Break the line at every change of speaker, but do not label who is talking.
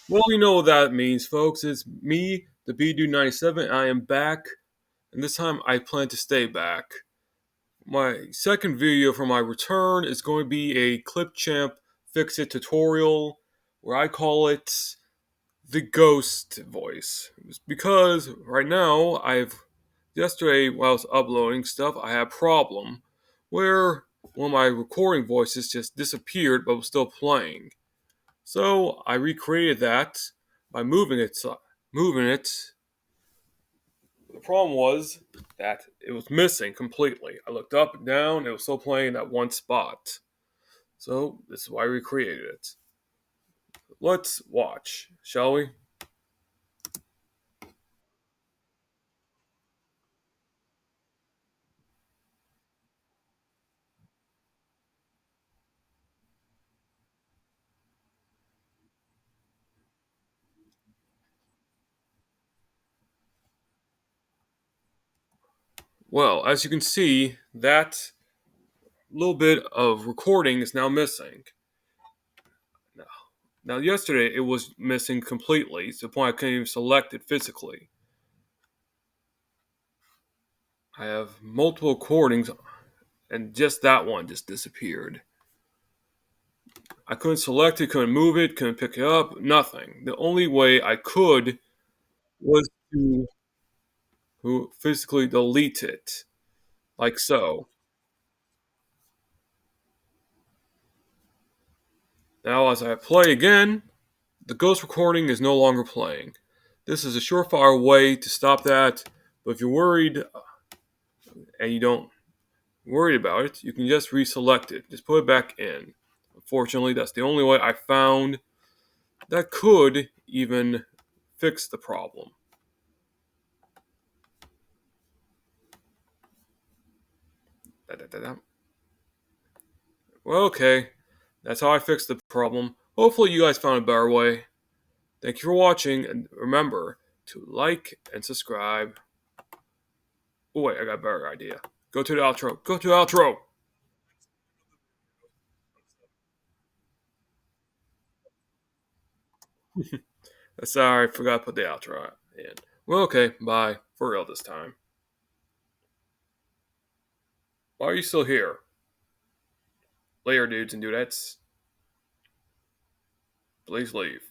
Well, you know what that means, folks. It's me, the B Dude 97. I am back, and this time I plan to stay back. My second video for my return is going to be a Clipchamp Fix It tutorial where I call it the ghost voice. It's because right now, yesterday while I was uploading stuff, I had a problem where one of my recording voices just disappeared but was still playing. So I recreated that by moving it. Moving it. The problem was that it was missing completely. I looked up and down; it was still playing in that one spot. So this is why I recreated it. Let's watch, shall we? Well, as you can see, that little bit of recording is now missing. Now, yesterday it was missing completely, to the point I couldn't even select it physically. I have multiple recordings, and just that one just disappeared. I couldn't select it, couldn't move it, couldn't pick it up, nothing. The only way I could was to physically delete it, like so. Now, as I play again, the ghost recording is no longer playing. This is a surefire way to stop that, but if you're worried and you don't worry about it, you can just reselect it. Just put it back in. Unfortunately, that's the only way I found that could even fix the problem. Da, da, da, da. Well, okay. That's how I fixed the problem. Hopefully, you guys found a better way. Thank you for watching, and remember to like and subscribe. Oh, wait, I got a better idea. Go to the outro. Go to the outro! Sorry, I forgot to put the outro in. Well, okay, bye. For real this time. Why are you still here? Later, dudes and dudettes. Please leave.